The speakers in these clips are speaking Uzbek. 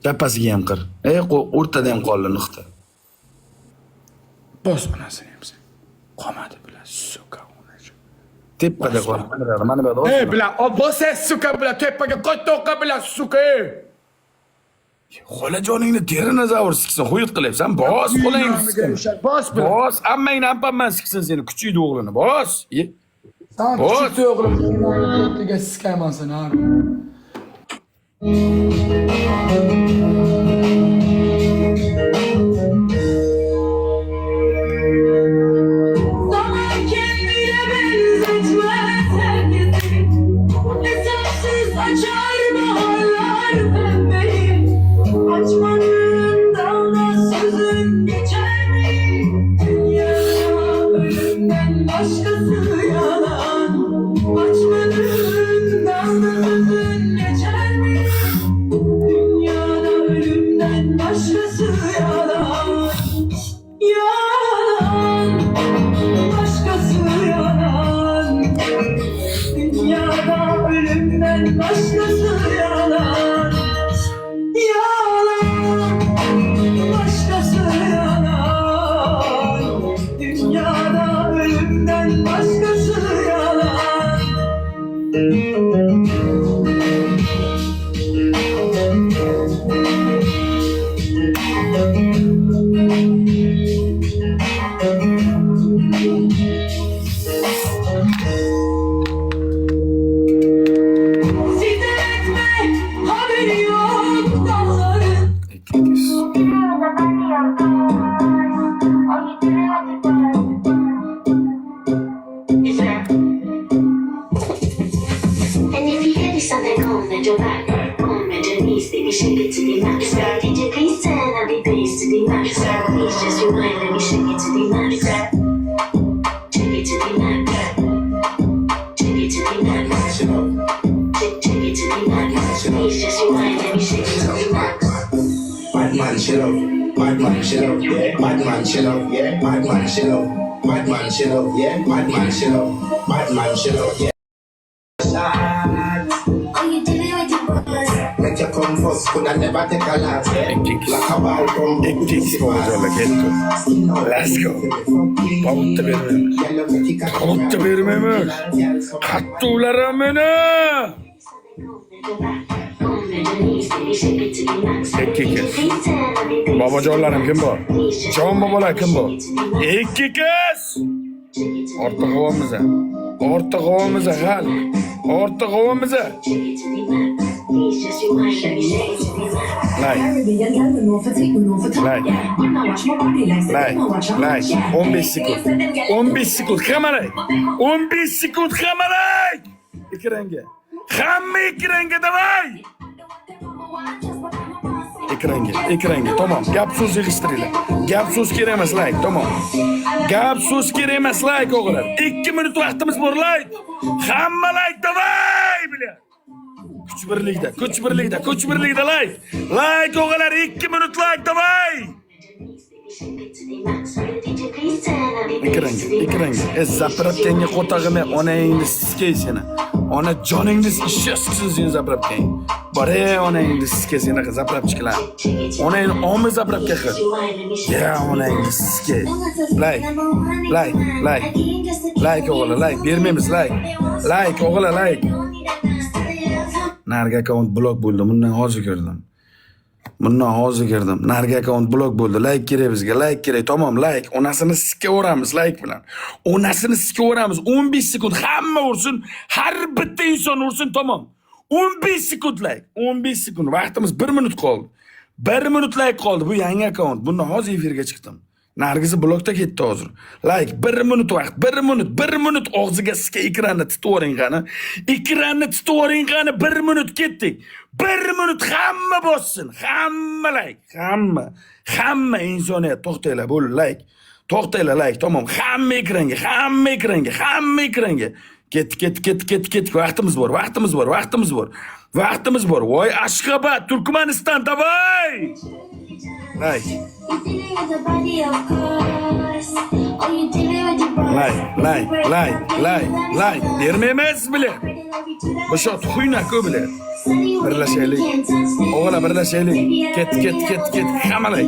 Tepasiga ham qir. O'rtada ham qoldi nuqta. Bos bunasini ham sen. Qolmadi bilan suka unachi. Tepada qol. Mana bu yerda. Bilan bos suka bilan tepaga qo'ytoqqa bilan suka. Xolajoningni tiranozavr siksin, xo'yit qilyapsan. Bos qo'lingni siksin. Bos bilan. Bos, hammangni ampamman siksin seni, kuchiydi o'g'lini. Bos. Sen kuchli o'g'lim, to'rtiga siskayman seni. Badman chill out, badman chill out, yeah. Badman chill out, yeah. Badman chill out, badman chill out, yeah. Badman chill out, badman chill out, yeah. Let you come first, could I never take a lot, yeah. Like a ball come, Let's go. Botta bermeymiş. Kattı ularım beni. İki kez. Babacanlarım kim bu? Can babalar kim bu? İki kez. Orta kovamıza. Orta kovamıza hal. Orta kovamıza. Like. Like. 15 sekund. 15 sekund. Kamerayı. 15 sekund kamerayı. İki renge. Hamma iki renge davay. İki renge. Tamam. Gap so'z yig'ishtiringlar. Gap so'z kerak emas, like. Tamam. Gap so'z kerak emas, like o'g'illar. 2 minut vaqtimiz bor, like. Hamma like davay bilan. Kuch birlikda, like. Like o'g'illar, 2 minut like davay. İki rengi. Zaprapkanga qo'tag'imi onangni siskay seni. Ona joningni ishyoqsin seni zaprapkang. Bore onangni siskay seni zaprapchilar. Onangni omi zaprapka qil. Ya onangni siskay. Like o'g'li, like. Bermaymiz, like. Like o'g'li, like. Narga account blok bo'ldi. Bundan hozir ko'rdim. Narga account blok bo'ldi. Like kerak bizga, like kerak. Tamam, like. Onasini sikaveramiz like bilan. 15 sekund hamma ursin. Har bitta inson ursin, tamam. 15 sekund like. 15 sekund. Vaqtimiz 1 minut qoldi. 1 minut like qoldi. Bu yangi account. Bundan hozir efirga chiqdim. Nargizi blokda ketdi hozir. Like 1 minut vaqt. 1 minut og'ziga sika ekranni tutavering qani. Ekranni tutavering qani. 1 minut ketdik. 1 minut hamma bossin. Hamma like. Hamma insoniyat to'xtanglar. Bo'ldi like. To'xtanglar like. Tamam. Hamma ekranga. Ket. Vaqtimiz bor. Voy Ashxobod, Turkmaniston, davay. Like. Like. Dermeyemez bile. Bu shot xuynak o bile. birlashaylik. O'g'la birlashaylik. Ket. Hammalay.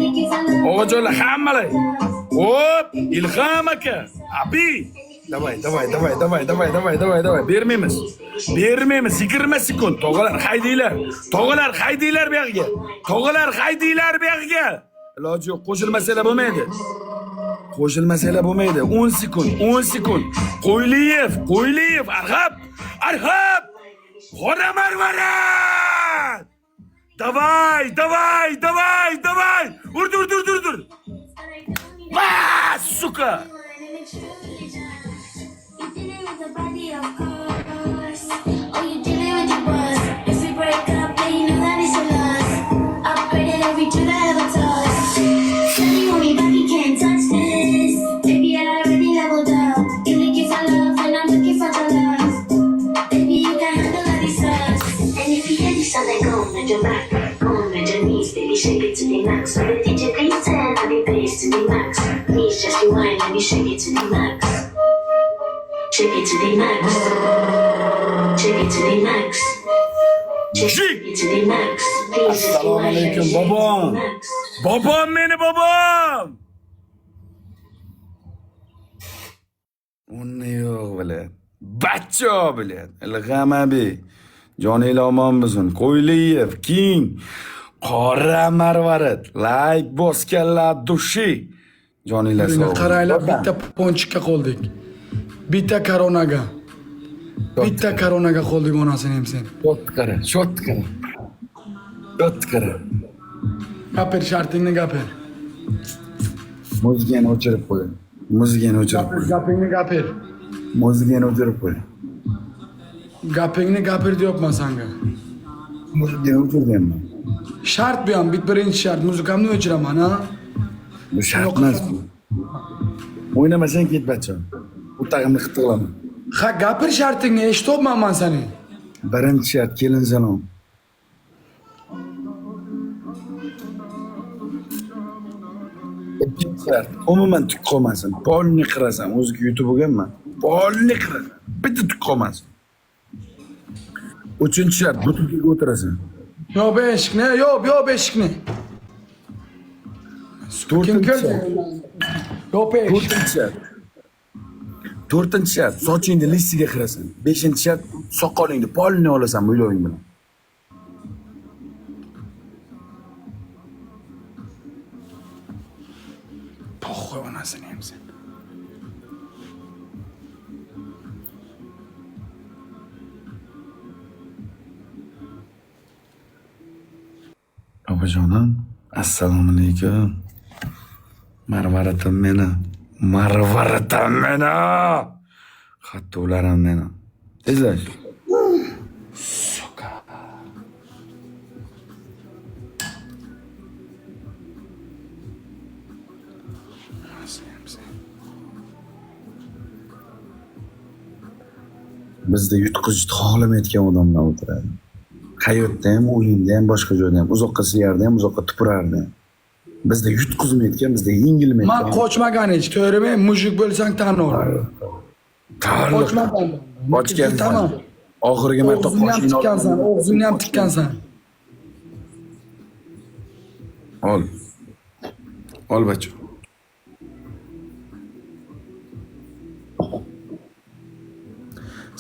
O'g'ajonlar hammalay. Hop, Ilhom aka. Abi. Davay. Bermaymiz. 20 sekund. Tog'alar haydinglar bu yerga. Iloji yo'q, qo'shilmasalar bo'lmaydi. 10 sekund. Qo'yliyev, Arhab. Qora Marvarat. Davay. Ur. Bas, suka. Shake it to the max. So the DJ please turn on the bass to the max. Please just rewind and shake it to the max. Shake it to the max. Shake it to the max. Shake it to the max. Please just rewind and shake it to the max. Bobom meni bobom. Uni yo'q bilan. Bachcho bilan. Ilhom abi. Joninglar omon bo'lsin. Qo'yliyev, King. Qora Marvarat, like bosganlar dushi. Joninglar sog'. Qaranglar, bitta ponchikka qoldik. Bitta koronaga qoldik onasini ham sen. Shot qara. Gapir, shartingni gapir. Muzikani o'chirib qo'y. Gapingni gapir. Gapingni gapir deyapman senga. Muzikani o'chirganman. Shart bu ham, birinchi shart. Muzikamni o'chiraman, ha? Bu shart emas. O'ynamasang ket bachcha. Bu tag'imni qitib qilaman. Ha, gapir shartingni, eshityapman men seni. Birinchi shart kelin salom. Ikkinchi shart umuman tuk qolmasin. Polni qirasan, o'ziga yutib bo'lganman. Polni qirasan. Bitta tuk qolmasin. Uchinchi shart butunkiga o'tirasan. Yo beshikni. Kim keldi? Yo besh. To'rtinchi shart sochingni listiga qirasan. 5-shart soqolingni polni olasan mo'yloving bilan. Po'xoy onasini ham sen. Opajonim, assalomu alaykum. Marvaratim meni. Xattolarim meni. Izlash. Suka. Bizda yutqizishni xohlamayotgan odamlar o'tiradi. Hayotda ham, o'yinda ham, boshqa joyda ham, uzoqqa siyardi ham, uzoqqa tupurardi. Bizda yutqizmayotgan, bizda yengilmayotgan. Men qochmagan hech, to'g'rimi? Mushuk bo'lsang tan ol. Qochmagan. Qochgansan. Oxirgi marta og'zingni ham tikkansan. Ol bachcha.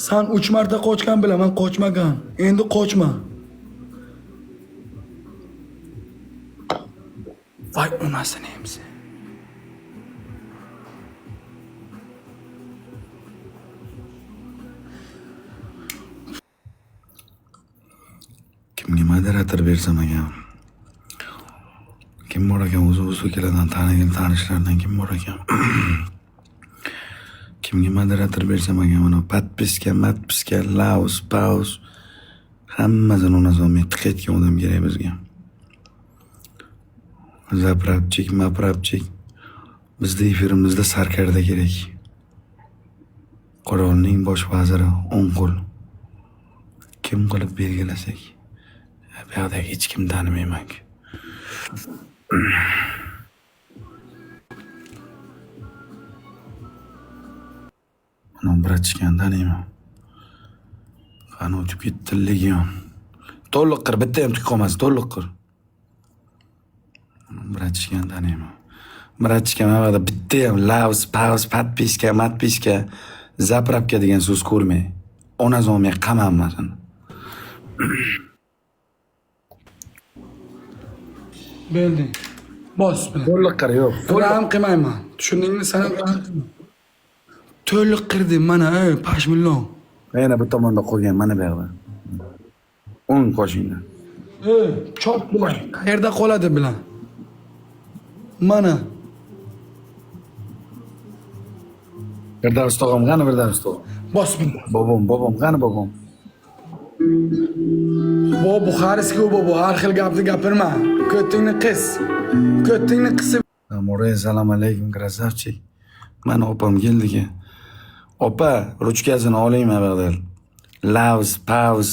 Sen 3 marta qochgan bilaman, qochmagan. Endi qochma. Vay onasini ham sen. Kimga moderator bersam ekan? Kim bor ekan o'zi keladigan tanigan tanishlardan kim bor ekan? Kimga moderator bersam ekan? Mana matpiska, laus, paus hammasini unazomay tiqayotgan odam kerak bizga. Zapravchik. Bizda efirimizda sarkarda kerak. Qurolning bosh vaziri o'ng qo'l. Kim qilib belgilasak? Bu yoqda hech kim tanimayman. Mana brachkan taniyman. Qani o'tib ketdi legion. To'liq qir, bitta ham tuk qolmasin, to'liq qir. Bratishkani taniyman. Bratishka mana bu yerda bitta ham lavs, pavs, подписка, matpiska, zapravka degan so'z ko'rmay. Onasi olmay qamanmasin. Belding. Bos bilan. To'liq qir, yo'q. To'liq qilmayman. Tushundingmi? Sana to'liq qirdim mana, ey, pashmillon. Yana bu tomonda qo'ygan, mana bu yerda. O'ng qoshingda. Ey, chop bilan. Qayerda qoladi bilan? Mana. Firdavs tog'am, qani Firdavs tog'am? Bos bilan. Bobom, qani bobom? Bu xarisga bu har xil gapni gapirma. Ko'tingni qis. Ko'tingni qisib. Amore, assalomu alaykum, krasavchik. Mana opam keldi-ku. Opa, ruchkasini olaymi bu yerda? Lavs, pavs,